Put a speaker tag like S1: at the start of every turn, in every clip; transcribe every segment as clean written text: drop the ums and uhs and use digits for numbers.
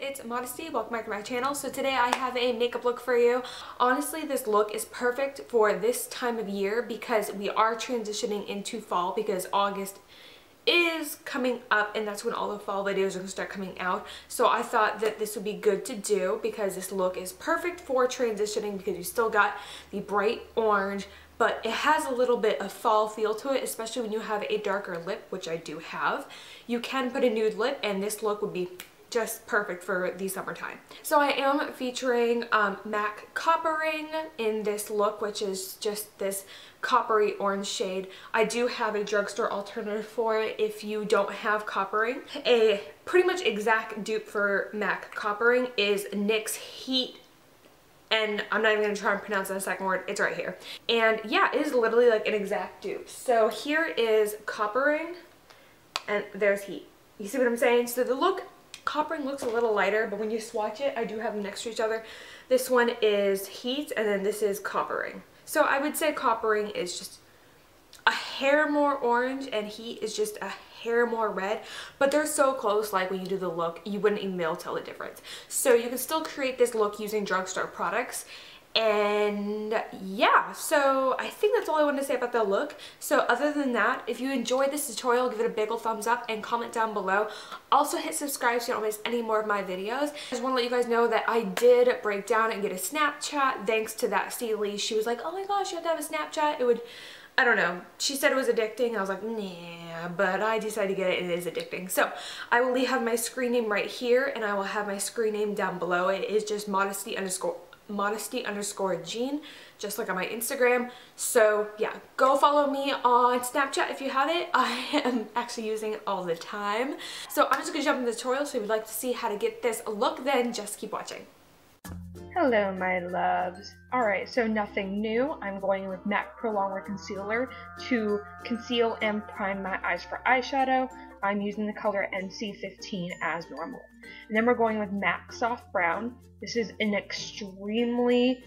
S1: it's Modesty. Welcome back to my channel. So today I have a makeup look for you. Honestly, this look is perfect for this time of year because we are transitioning into fall, because August is coming up and that's when all the fall videos are going to start coming out. So I thought that this would be good to do because this look is perfect for transitioning, because you still got the bright orange, but it has a little bit of fall feel to it, especially when you have a darker lip, which I do have. You can put a nude lip and this look would be just perfect for the summertime. So I am featuring MAC Coppering in this look, which is just this coppery orange shade. I do have a drugstore alternative for it if you don't have Coppering. A pretty much exact dupe for MAC Coppering is NYX Heat, and I'm not even going to try and pronounce that second word, it's right here. And yeah, it is literally like an exact dupe. So here is Coppering and there's Heat. You see what I'm saying? So the look, Coppering looks a little lighter, but when you swatch it, I do have them next to each other. This one is Heat and then this is Coppering. So I would say Coppering is just a hair more orange and Heat is just a hair more red, but they're so close, like when you do the look, you wouldn't even be able to tell the difference. So you can still create this look using drugstore products. And yeah, so I think that's all I wanted to say about the look. So other than that, if you enjoyed this tutorial, give it a big ol' thumbs up and comment down below. Also hit subscribe so you don't miss any more of my videos. I just want to let you guys know that I did break down and get a Snapchat thanks to that Steely. She was like, oh my gosh, you have to have a Snapchat. It would, I don't know, she said it was addicting. I was like, nah, but I decided to get it and it is addicting. So I will have my screen name right here and I will have my screen name down below. It is just Modesty_Jean, just like on my Instagram. So yeah, go follow me on Snapchat if you have it. I am actually using it all the time. So I'm just gonna jump into the tutorial. So if you'd like to see how to get this look, then just keep watching.
S2: Hello my loves. Alright, so nothing new. I'm going with MAC Prolongwear Concealer to conceal and prime my eyes for eyeshadow. I'm using the color NC15 as normal. And then we're going with MAC Soft Brown. This is an extremely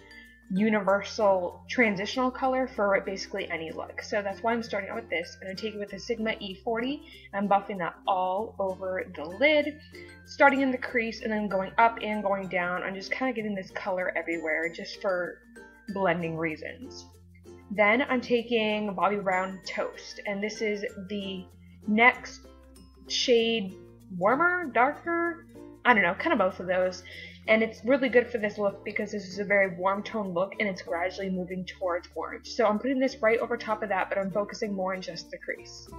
S2: universal transitional color for basically any look. So that's why I'm starting out with this. I'm going to take it with a Sigma E40. I'm buffing that all over the lid, starting in the crease and then going up and going down. I'm just kind of getting this color everywhere just for blending reasons. Then I'm taking Bobbi Brown Toast, and this is the next shade warmer, darker, I don't know, kind of both of those. And it's really good for this look because this is a very warm tone look and it's gradually moving towards orange. So I'm putting this right over top of that, but I'm focusing more on just the crease.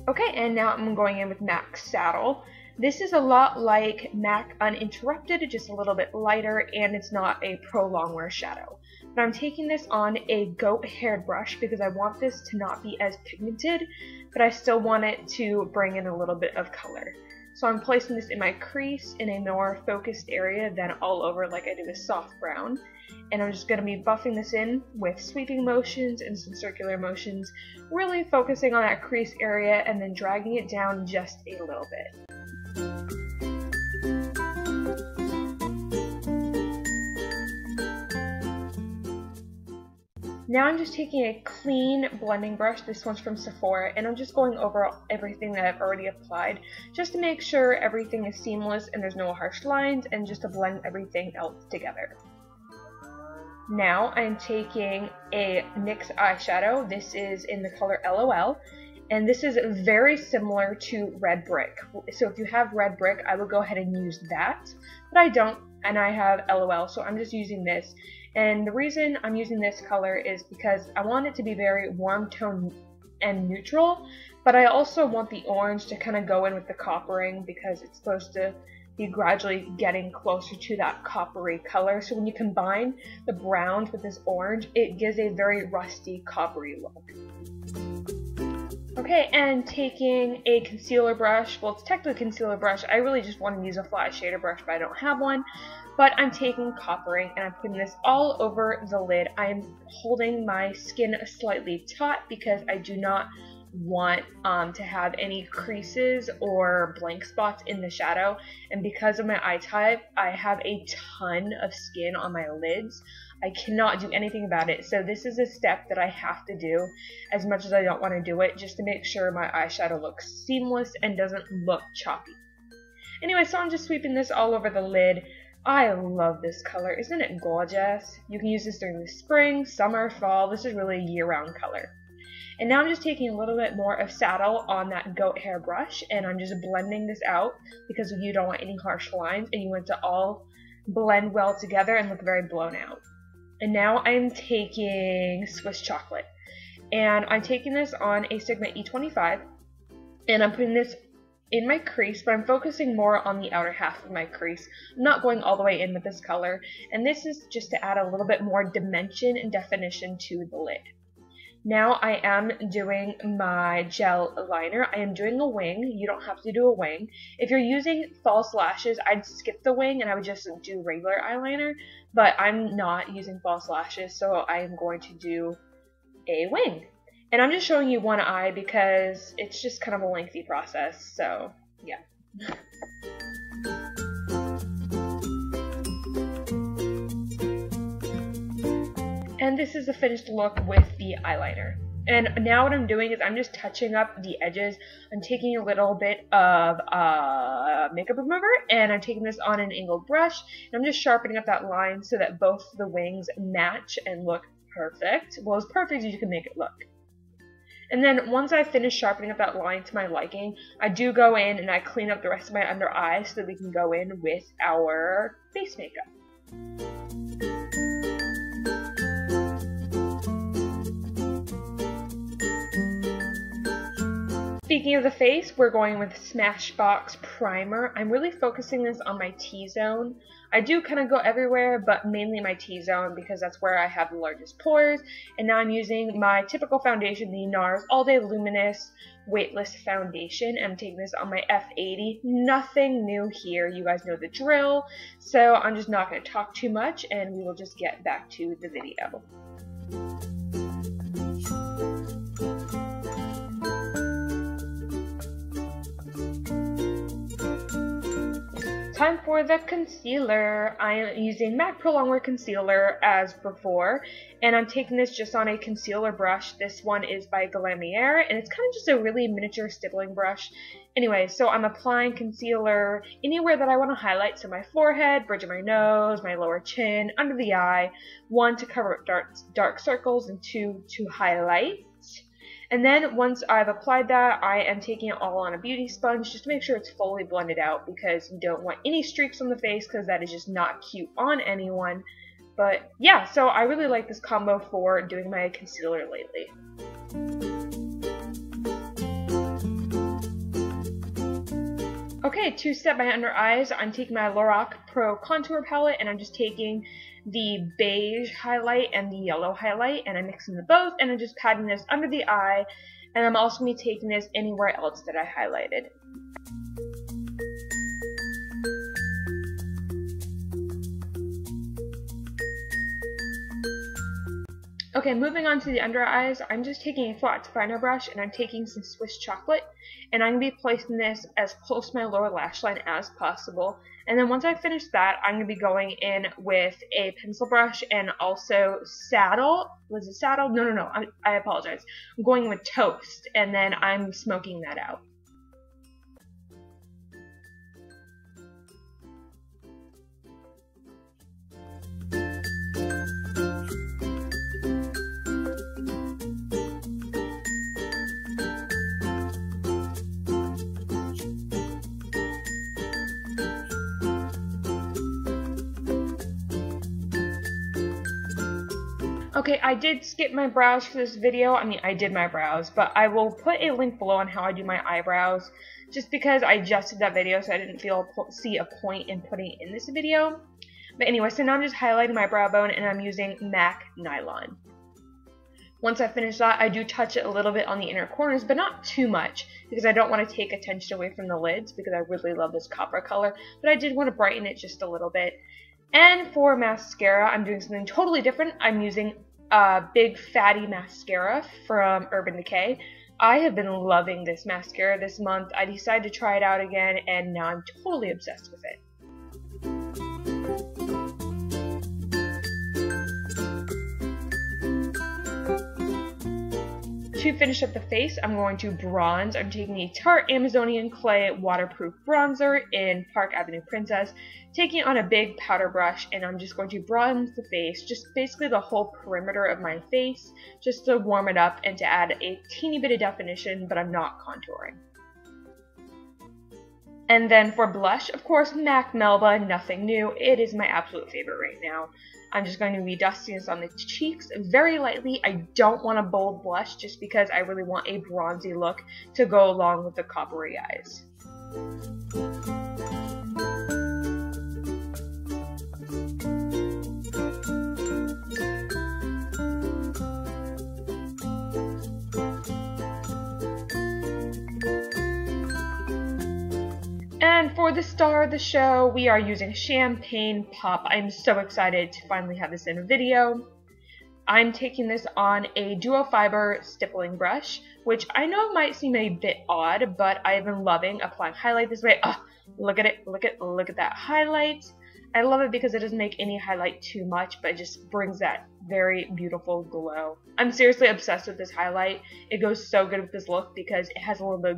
S2: Okay, and now I'm going in with MAC Saddle. This is a lot like MAC Uninterrupted, just a little bit lighter, and it's not a Pro Longwear shadow. But I'm taking this on a goat haired brush because I want this to not be as pigmented, but I still want it to bring in a little bit of color. So I'm placing this in my crease in a more focused area than all over like I do with Soft Brown. And I'm just going to be buffing this in with sweeping motions and some circular motions, really focusing on that crease area and then dragging it down just a little bit. Now I'm just taking a clean blending brush, this one's from Sephora, and I'm just going over everything that I've already applied just to make sure everything is seamless and there's no harsh lines, and just to blend everything else together. Now I'm taking a NYX eyeshadow. This is in the color LOL, and this is very similar to Red Brick. So if you have Red Brick, I would go ahead and use that, but I don't, and I have LOL, so I'm just using this. And the reason I'm using this color is because I want it to be very warm tone and neutral, but I also want the orange to kind of go in with the coppering because it's supposed to be gradually getting closer to that coppery color. So when you combine the browns with this orange, it gives a very rusty coppery look. Okay, and taking a concealer brush, well it's technically a concealer brush, I really just want to use a flat shader brush but I don't have one, but I'm taking Coppering and I'm putting this all over the lid. I'm holding my skin slightly taut because I do not want to have any creases or blank spots in the shadow, and because of my eye type I have a ton of skin on my lids. I cannot do anything about it, so this is a step that I have to do as much as I don't want to do it, just to make sure my eyeshadow looks seamless and doesn't look choppy. Anyway, so I'm just sweeping this all over the lid. I love this color. Isn't it gorgeous? You can use this during the spring, summer, fall. This is really a year-round color. And now I'm just taking a little bit more of Saddle on that goat hair brush, and I'm just blending this out because you don't want any harsh lines, and you want it to all blend well together and look very blown out. And now I'm taking Swiss Chocolate, and I'm taking this on a Sigma E25, and I'm putting this in my crease, but I'm focusing more on the outer half of my crease. I'm not going all the way in with this color, and this is just to add a little bit more dimension and definition to the lid. Now I am doing my gel liner. I am doing a wing. You don't have to do a wing. If you're using false lashes, I'd skip the wing and I would just do regular eyeliner, but I'm not using false lashes, so I am going to do a wing. And I'm just showing you one eye because it's just kind of a lengthy process, so yeah. And this is the finished look with the eyeliner. And now what I'm doing is I'm just touching up the edges. I'm taking a little bit of makeup remover, and I'm taking this on an angled brush, and I'm just sharpening up that line so that both the wings match and look perfect. Well, as perfect as you can make it look. And then once I finish sharpening up that line to my liking, I do go in and I clean up the rest of my under eye so that we can go in with our face makeup. Speaking of the face, we're going with Smashbox Primer. I'm really focusing this on my T-zone. I do kind of go everywhere, but mainly my T-zone because that's where I have the largest pores. And now I'm using my typical foundation, the NARS All Day Luminous Weightless Foundation. I'm taking this on my F80. Nothing new here. You guys know the drill. So I'm just not going to talk too much, and we will just get back to the video. Time for the concealer. I am using MAC Prolongwear Concealer as before, and I'm taking this just on a concealer brush. This one is by Glamier, and it's kind of just a really miniature stippling brush. Anyway, so I'm applying concealer anywhere that I want to highlight, so my forehead, bridge of my nose, my lower chin, under the eye, 1 to cover up dark circles, and 2 to highlight. And then once I've applied that, I am taking it all on a beauty sponge just to make sure it's fully blended out, because you don't want any streaks on the face because that is just not cute on anyone. But yeah, so I really like this combo for doing my concealer lately. Okay, to set my under eyes, I'm taking my Lorac Pro Contour palette, and I'm just taking the beige highlight and the yellow highlight, and I'm mixing them both, and I'm just patting this under the eye, and I'm also going to be taking this anywhere else that I highlighted. Okay, moving on to the under eyes, I'm just taking a flat definer brush, and I'm taking some Swiss Chocolate, and I'm going to be placing this as close to my lower lash line as possible. And then once I finish that, I'm going to be going in with a pencil brush and also Saddle. Was it Saddle? No, I apologize. I'm going with Toast, and then I'm smoking that out. Okay, I did skip my brows for this video. I mean, I did my brows, but I will put a link below on how I do my eyebrows, just because I just did that video, so I didn't see a point in putting it in this video. But anyway, so now I'm just highlighting my brow bone, and I'm using MAC Nylon. Once I finish that, I do touch it a little bit on the inner corners, but not too much, because I don't want to take attention away from the lids, because I really love this copper color, but I did want to brighten it just a little bit. And for mascara, I'm doing something totally different. I'm using a Big Fatty Mascara from Urban Decay. I have been loving this mascara this month. I decided to try it out again, and now I'm totally obsessed with it. To finish up the face, I'm going to bronze. I'm taking a Tarte Amazonian Clay waterproof bronzer in Park Avenue Princess, taking it on a big powder brush, and I'm just going to bronze the face, just basically the whole perimeter of my face, just to warm it up and to add a teeny bit of definition, but I'm not contouring. And then for blush, of course, MAC Melba, nothing new. It is my absolute favorite right now. I'm just going to be dusting this on the cheeks very lightly. I don't want a bold blush just because I really want a bronzy look to go along with the coppery eyes. And for the star of the show, we are using Champagne Pop. I'm so excited to finally have this in a video. I'm taking this on a dual fiber stippling brush, which I know might seem a bit odd, but I've been loving applying highlight this way. Oh, look at it, look at that highlight. I love it because it doesn't make any highlight too much, but it just brings that very beautiful glow. I'm seriously obsessed with this highlight. It goes so good with this look because it has a little bit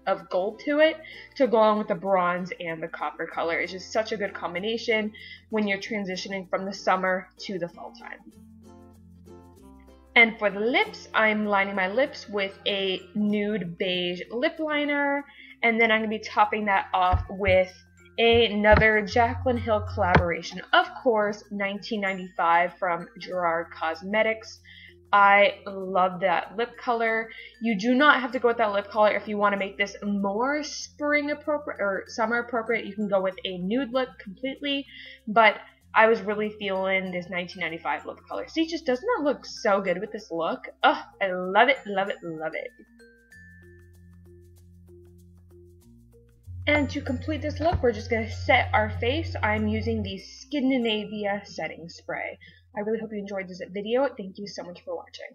S2: of gold to it to go along with the bronze and the copper color. It's just such a good combination when you're transitioning from the summer to the fall time. And for the lips, I'm lining my lips with a Nude Beige lip liner, and then I'm going to be topping that off with another Jaclyn Hill collaboration. Of course, 1995 from Gerard Cosmetics. I love that lip color. You do not have to go with that lip color if you want to make this more spring appropriate or summer appropriate. You can go with a nude lip completely, but I was really feeling this 1995 lip color. See, just doesn't that look so good with this look? Oh, I love it, love it, love it. And to complete this look, we're just going to set our face. I'm using the Skindinavia setting spray. I really hope you enjoyed this video. Thank you so much for watching.